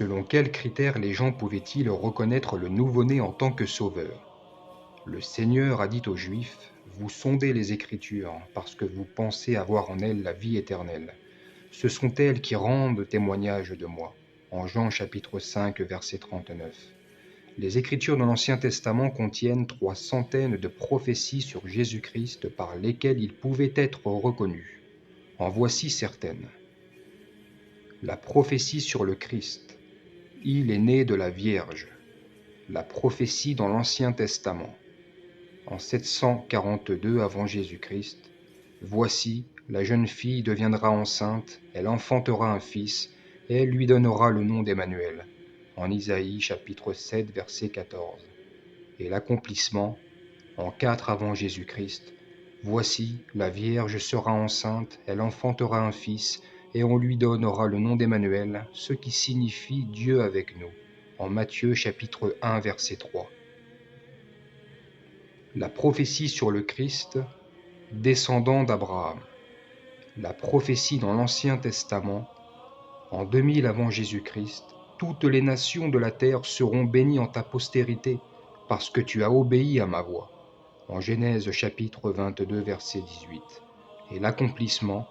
Selon quels critères les gens pouvaient-ils reconnaître le nouveau-né en tant que sauveur? Le Seigneur a dit aux Juifs, vous sondez les Écritures, parce que vous pensez avoir en elles la vie éternelle. Ce sont elles qui rendent témoignage de moi. En Jean chapitre 5, verset 39. Les Écritures de l'Ancien Testament contiennent 300 de prophéties sur Jésus-Christ par lesquelles il pouvait être reconnu. En voici certaines. La prophétie sur le Christ. Il est né de la Vierge. La prophétie dans l'Ancien Testament. En 742 avant Jésus-Christ, voici, la jeune fille deviendra enceinte, elle enfantera un fils, et elle lui donnera le nom d'Emmanuel. En Isaïe chapitre 7 verset 14. Et l'accomplissement, en 4 avant Jésus-Christ, voici, la Vierge sera enceinte, elle enfantera un fils, et on lui donnera le nom d'Emmanuel, ce qui signifie Dieu avec nous. En Matthieu chapitre 1 verset 3. La prophétie sur le Christ, descendant d'Abraham. La prophétie dans l'Ancien Testament, en 2000 avant Jésus-Christ, toutes les nations de la terre seront bénies en ta postérité, parce que tu as obéi à ma voix. En Genèse chapitre 22 verset 18. Et l'accomplissement,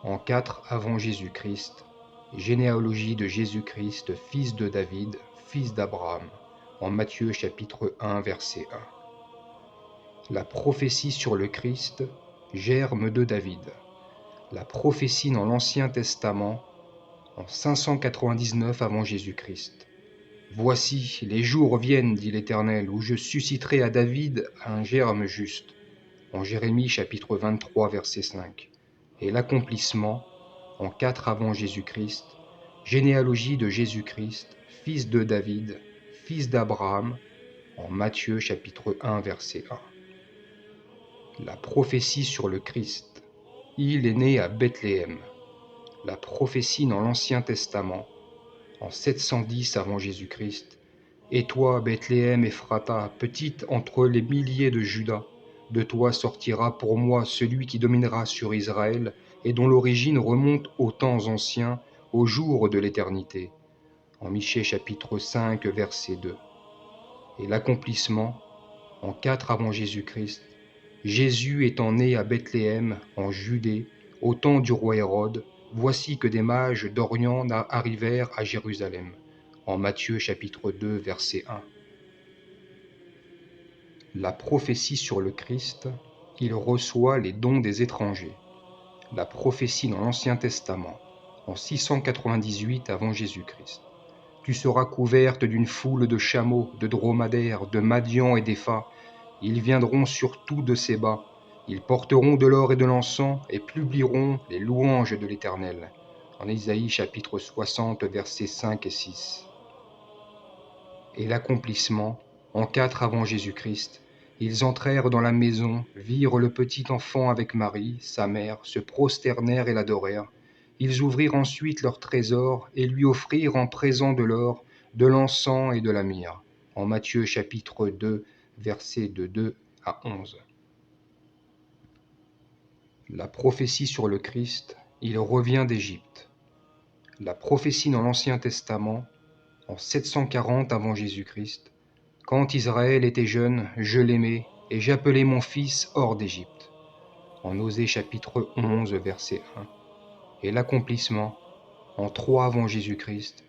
en 4 avant Jésus-Christ, généalogie de Jésus-Christ, fils de David, fils d'Abraham, en Matthieu chapitre 1 verset 1. La prophétie sur le Christ, germe de David. La prophétie dans l'Ancien Testament, en 599 avant Jésus-Christ. Voici, les jours viennent, dit l'Éternel, où je susciterai à David un germe juste. En Jérémie chapitre 23 verset 5. Et l'accomplissement, en 4 avant Jésus-Christ, généalogie de Jésus-Christ, fils de David, fils d'Abraham, en Matthieu chapitre 1 verset 1. La prophétie sur le Christ. Il est né à Bethléem. La prophétie dans l'Ancien Testament, en 710 avant Jésus-Christ. Et toi, Bethléem Ephrata, petite entre les milliers de Juda, de toi sortira pour moi celui qui dominera sur Israël et dont l'origine remonte aux temps anciens, au jour de l'éternité. En Michée chapitre 5 verset 2. Et l'accomplissement, en 4 avant Jésus-Christ, Jésus étant né à Bethléem, en Judée, au temps du roi Hérode, voici que des mages d'Orient arrivèrent à Jérusalem. En Matthieu chapitre 2 verset 1. La prophétie sur le Christ, il reçoit les dons des étrangers. La prophétie dans l'Ancien Testament, en 698 avant Jésus-Christ. Tu seras couverte d'une foule de chameaux, de dromadaires, de Madian et d'Épha. Ils viendront sur tout de ses bas. Ils porteront de l'or et de l'encens et publieront les louanges de l'Éternel. En Isaïe chapitre 60 versets 5 et 6. Et l'accomplissement, en 4 avant Jésus-Christ, ils entrèrent dans la maison, virent le petit enfant avec Marie, sa mère, se prosternèrent et l'adorèrent. Ils ouvrirent ensuite leur trésor et lui offrirent en présent de l'or, de l'encens et de la myrrhe. En Matthieu chapitre 2, versets de 2 à 11. La prophétie sur le Christ, il revient d'Égypte. La prophétie dans l'Ancien Testament, en 740 avant Jésus-Christ, quand Israël était jeune, je l'aimais, et j'appelais mon fils hors d'Égypte. En Osée chapitre 11, verset 1. Et l'accomplissement, en 3 avant Jésus-Christ,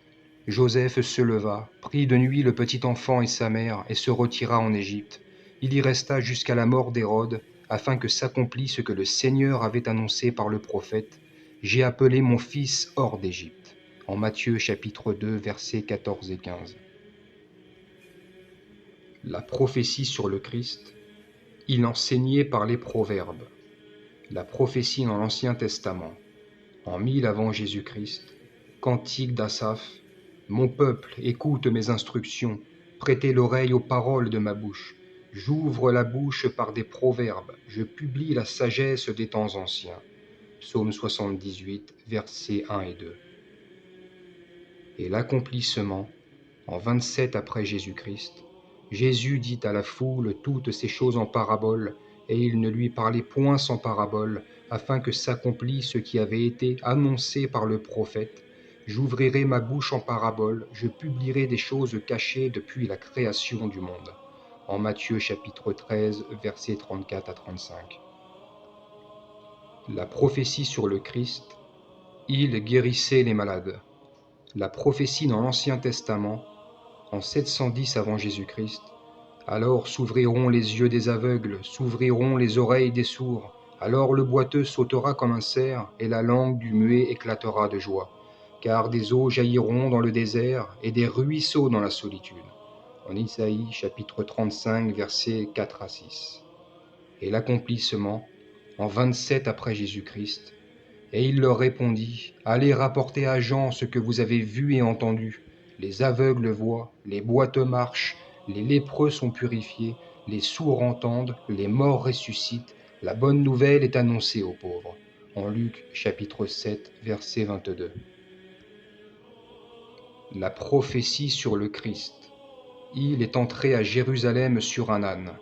Joseph se leva, prit de nuit le petit enfant et sa mère, et se retira en Égypte. Il y resta jusqu'à la mort d'Hérode, afin que s'accomplisse ce que le Seigneur avait annoncé par le prophète. J'ai appelé mon fils hors d'Égypte. En Matthieu chapitre 2, versets 14 et 15. La prophétie sur le Christ, il enseignait par les proverbes. La prophétie dans l'Ancien Testament, en 1000 avant Jésus-Christ, cantique d'Asaph, mon peuple, écoute mes instructions, prêtez l'oreille aux paroles de ma bouche. J'ouvre la bouche par des proverbes, je publie la sagesse des temps anciens. Psaume 78, versets 1 et 2. Et l'accomplissement, en 27 après Jésus-Christ, Jésus dit à la foule toutes ces choses en parabole, et il ne lui parlait point sans parabole, afin que s'accomplisse ce qui avait été annoncé par le prophète. J'ouvrirai ma bouche en parabole, je publierai des choses cachées depuis la création du monde. En Matthieu chapitre 13, versets 34 à 35. La prophétie sur le Christ, il guérissait les malades. La prophétie dans l'Ancien Testament, en 710 avant Jésus-Christ, alors s'ouvriront les yeux des aveugles, s'ouvriront les oreilles des sourds, alors le boiteux sautera comme un cerf, et la langue du muet éclatera de joie. Car des eaux jailliront dans le désert, et des ruisseaux dans la solitude. En Isaïe chapitre 35, versets 4 à 6. Et l'accomplissement, en 27 après Jésus-Christ, et il leur répondit, allez rapporter à Jean ce que vous avez vu et entendu. Les aveugles voient, les boiteux marchent, les lépreux sont purifiés, les sourds entendent, les morts ressuscitent, la bonne nouvelle est annoncée aux pauvres. En Luc chapitre 7, verset 22. La prophétie sur le Christ. Il est entré à Jérusalem sur un âne.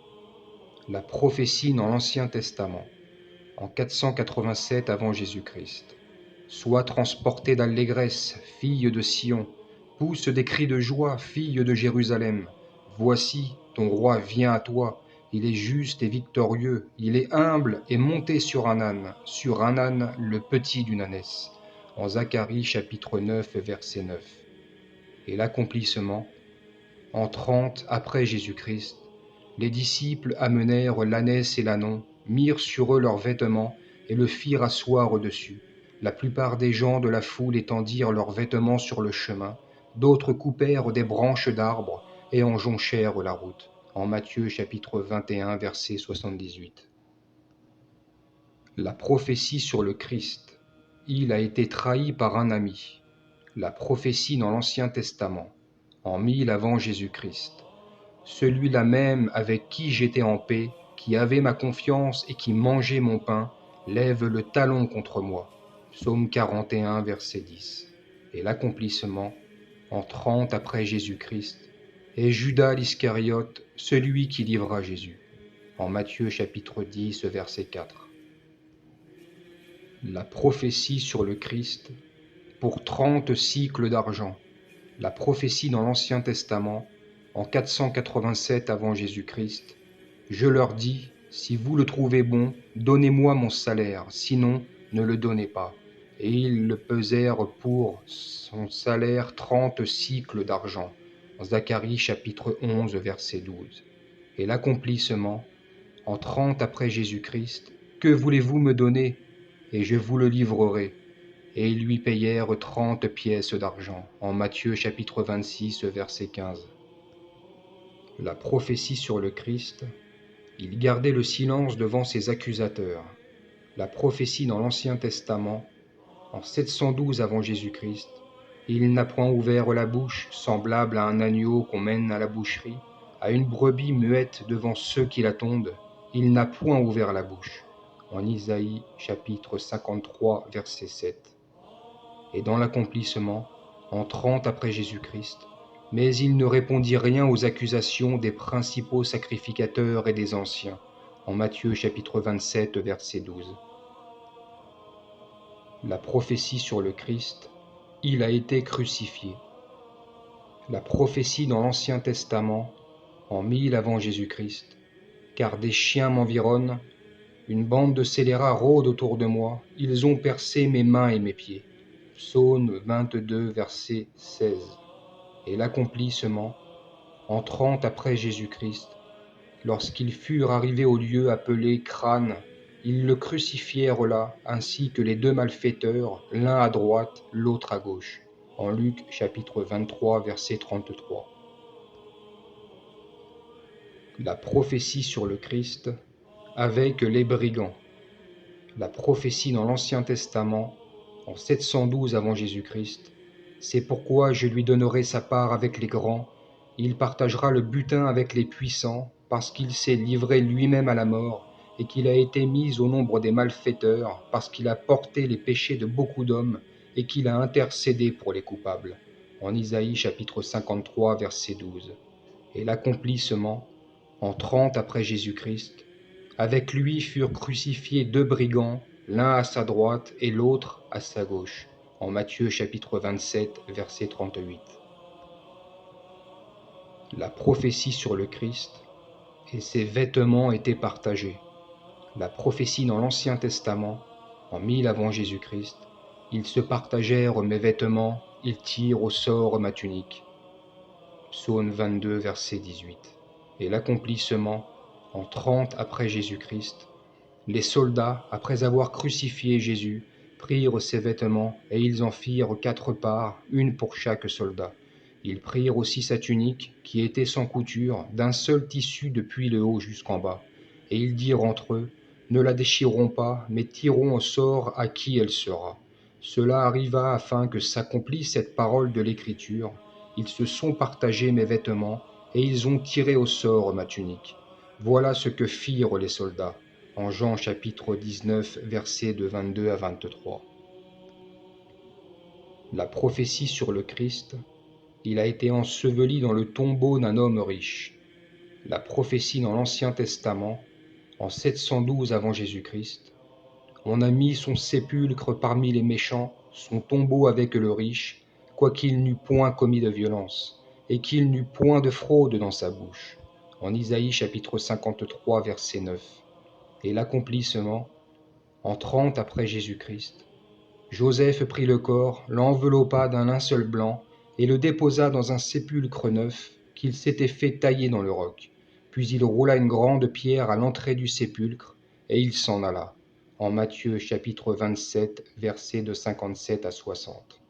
La prophétie dans l'Ancien Testament, en 487 avant Jésus-Christ. Sois transportée d'allégresse, fille de Sion, pousse des cris de joie, fille de Jérusalem. Voici, ton roi vient à toi, il est juste et victorieux, il est humble et monté sur un âne, le petit d'une ânesse. En Zacharie chapitre 9, verset 9. Et l'accomplissement, en 30 après Jésus-Christ, les disciples amenèrent l'ânesse et l'ânon, mirent sur eux leurs vêtements et le firent asseoir au-dessus. La plupart des gens de la foule étendirent leurs vêtements sur le chemin, d'autres coupèrent des branches d'arbres et en jonchèrent la route. En Matthieu chapitre 21, verset 78. La prophétie sur le Christ. Il a été trahi par un ami. La prophétie dans l'Ancien Testament, en 1000 avant Jésus-Christ. Celui-là même avec qui j'étais en paix, qui avait ma confiance et qui mangeait mon pain, lève le talon contre moi. Psaume 41, verset 10. Et l'accomplissement, en 30 après Jésus-Christ, est Judas l'Iscariote, celui qui livra Jésus. En Matthieu chapitre 10, verset 4. La prophétie sur le Christ, pour 30 cycles d'argent. La prophétie dans l'Ancien Testament, en 487 avant Jésus-Christ, je leur dis, si vous le trouvez bon, donnez-moi mon salaire, sinon ne le donnez pas. Et ils le pesèrent pour son salaire 30 cycles d'argent. En Zacharie chapitre 11, verset 12. Et l'accomplissement, en 30 après Jésus-Christ, que voulez-vous me donner? Et je vous le livrerai. Et ils lui payèrent 30 pièces d'argent. En Matthieu chapitre 26, verset 15. La prophétie sur le Christ, il gardait le silence devant ses accusateurs. La prophétie dans l'Ancien Testament, en 712 avant Jésus-Christ, il n'a point ouvert la bouche, semblable à un agneau qu'on mène à la boucherie, à une brebis muette devant ceux qui la tondent, il n'a point ouvert la bouche. En Isaïe chapitre 53, verset 7. Et dans l'accomplissement, en 30 après Jésus-Christ, mais il ne répondit rien aux accusations des principaux sacrificateurs et des anciens, en Matthieu chapitre 27, verset 12. La prophétie sur le Christ, il a été crucifié. La prophétie dans l'Ancien Testament, en 1000 avant Jésus-Christ, car des chiens m'environnent, une bande de scélérats rôde autour de moi, ils ont percé mes mains et mes pieds. Psaume 22, verset 16. Et l'accomplissement, en 30 après Jésus-Christ, lorsqu'ils furent arrivés au lieu appelé Crâne, ils le crucifièrent là, ainsi que les deux malfaiteurs, l'un à droite, l'autre à gauche. En Luc chapitre 23, verset 33. La prophétie sur le Christ avec les brigands. La prophétie dans l'Ancien Testament, en 712 avant Jésus-Christ, c'est pourquoi je lui donnerai sa part avec les grands, il partagera le butin avec les puissants, parce qu'il s'est livré lui-même à la mort, et qu'il a été mis au nombre des malfaiteurs, parce qu'il a porté les péchés de beaucoup d'hommes, et qu'il a intercédé pour les coupables. En Isaïe chapitre 53, verset 12. Et l'accomplissement, en 30 après Jésus-Christ, avec lui furent crucifiés deux brigands, l'un à sa droite et l'autre à sa gauche. en Matthieu chapitre 27, verset 38. La prophétie sur le Christ et ses vêtements étaient partagés. La prophétie dans l'Ancien Testament, en 1000 avant Jésus-Christ, ils se partagèrent mes vêtements, ils tirent au sort ma tunique. Psaume 22, verset 18. Et l'accomplissement, en 30 après Jésus-Christ, les soldats, après avoir crucifié Jésus, prirent ses vêtements, et ils en firent 4 parts, une pour chaque soldat. Ils prirent aussi sa tunique, qui était sans couture, d'un seul tissu depuis le haut jusqu'en bas. Et ils dirent entre eux, ne la déchirons pas, mais tirons au sort à qui elle sera. Cela arriva afin que s'accomplisse cette parole de l'Écriture. Ils se sont partagés mes vêtements, et ils ont tiré au sort ma tunique. Voilà ce que firent les soldats. En Jean chapitre 19, versets de 22 à 23. La prophétie sur le Christ, il a été enseveli dans le tombeau d'un homme riche. La prophétie dans l'Ancien Testament, en 712 avant Jésus-Christ, on a mis son sépulcre parmi les méchants, son tombeau avec le riche, quoiqu'il n'eût point commis de violence, et qu'il n'eût point de fraude dans sa bouche. En Isaïe chapitre 53, verset 9. Et l'accomplissement, en 30 après Jésus-Christ, Joseph prit le corps, l'enveloppa d'un linceul blanc et le déposa dans un sépulcre neuf qu'il s'était fait tailler dans le roc. Puis il roula une grande pierre à l'entrée du sépulcre et il s'en alla. En Matthieu chapitre 27, versets de 57 à 60.